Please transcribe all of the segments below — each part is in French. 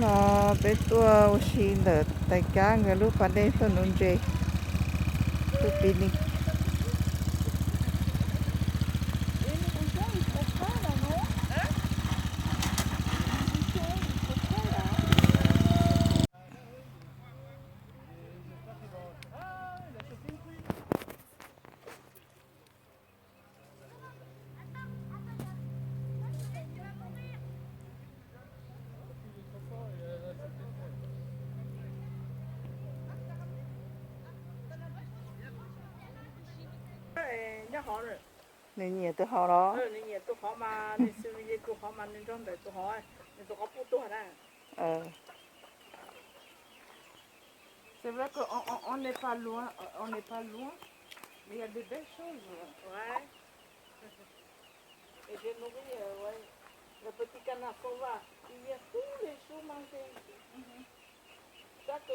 nó bé tua xin đợt tay cá người lúc vào đây tôi nôn dê tôi pin nên nhiều tôi họ đó C'est vrai qu'on n'est pas loin, mais il y a de belles choses. Ouais. Et j'ai nourri, ouais, le petit canard sauvage. Il vient tous les jours manger ici. Chaque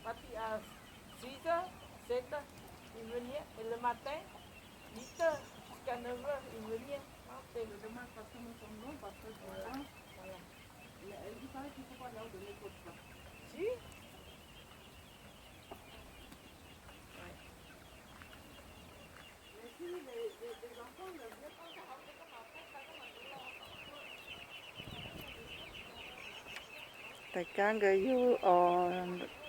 partie à 6 heures, 7 heures, il venait. Et le matin, 8 heures jusqu'à 9 heures, il venait. C'est le dommage parce que nous sommes longs, parce que voilà. Il paraît qu'il ne faut pas leur donner trop de temps. Si. tay cá người yêu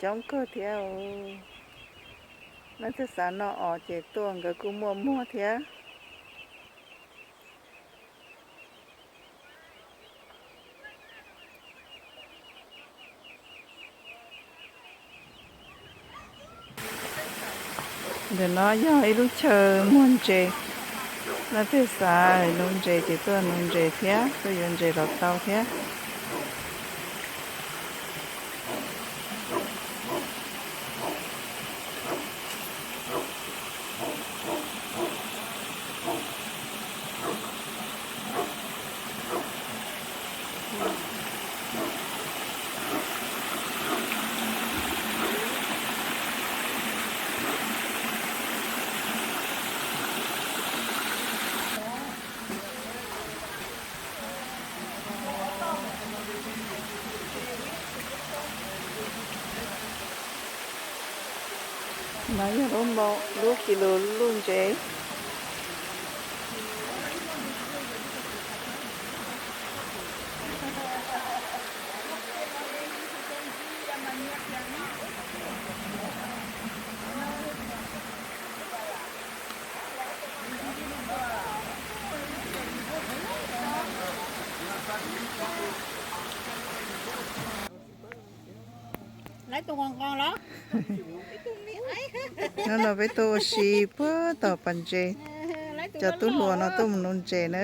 chống cơ theo nó thức sáng nó chế tuồng người cũng mua thế để nó do lúc chờ muốn chế nó thức sáng nôn chế chế tuồng nôn chế thế tôi nôn chế lọt tàu thế nói lúc bộ lúc kilo luôn chế lấy tôi con đó nó với tôi xì bữa tàu bàn chế cho tôi luôn nó tôi nôn chế nữa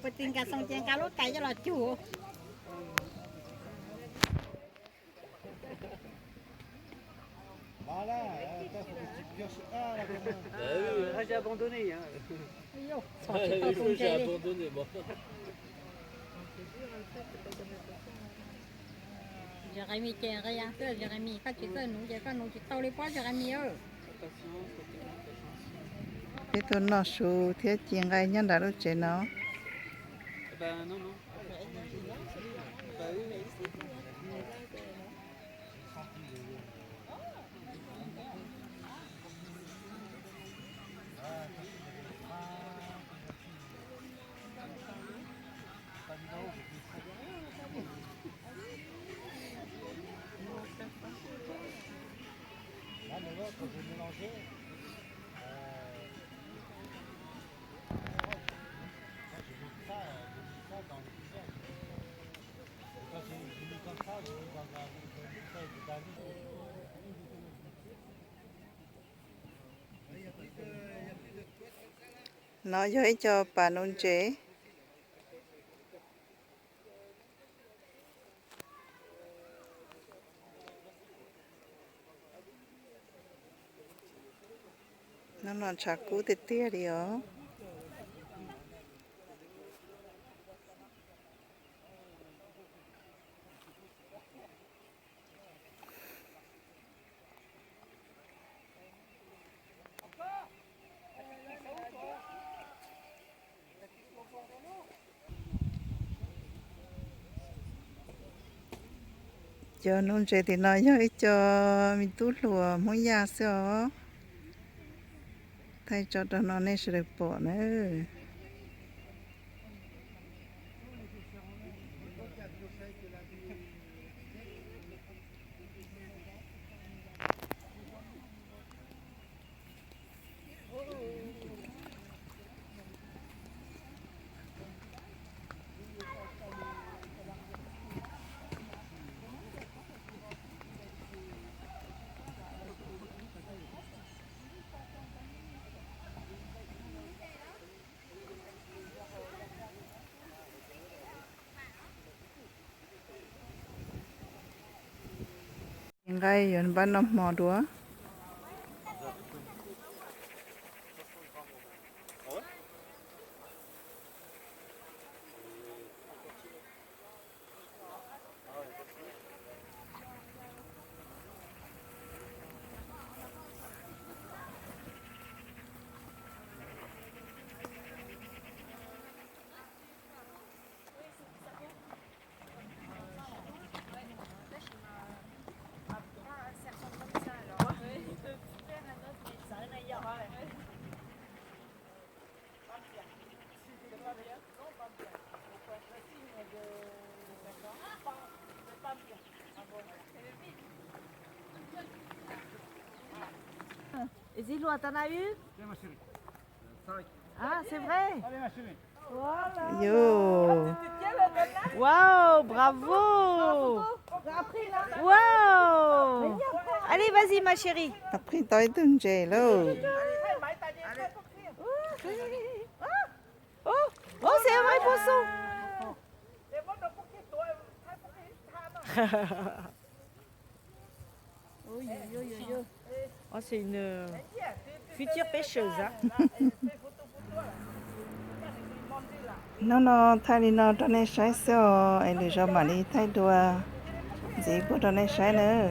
phải tin cả xong tiền cả lốt cày cho là chủ Voilà, attends, faut que tu pioches. Ah, là, comment j'ai abandonné. Hein. J'ai abandonné. Bon. Jérémy, tiens, rien, Jérémy, quand tu sais, nous, tu t'en les pas, Jérémy, thế tôi nó số thế chuyện ngay nhân đã lúc chế nó Ben non, non. Bah oui, mais ici. là, mais là, quand j'ai mélangé, j'ai mis ça dans le couvercle. Et quand j'ai mis comme ça, j'ai mis dans un bouteille de David. nó giới cho bà nôn chế nó non chả cú tê tê đi ó cho nông chế thì nói với cho mình tú lùa mỗi nhà xíu thay cho nó nên sẽ được bỏ nữa ngay yon ban nó mò đúa Et Zilou, t'en as eu? Viens, ma chérie. 5. Ah, c'est vrai? Allez, ma chérie. Voilà. yo Waouh, bravo! Waouh! Allez, vas-y, ma chérie. après toi từng chế lâu Oh, oh, c'est un vrai poisson. Oh, c'est une future pêcheuse. Hein. nó thay đi nó cho nên sai xíu ai để cho mà đi thay đùa gì cũng cho nên sai nữa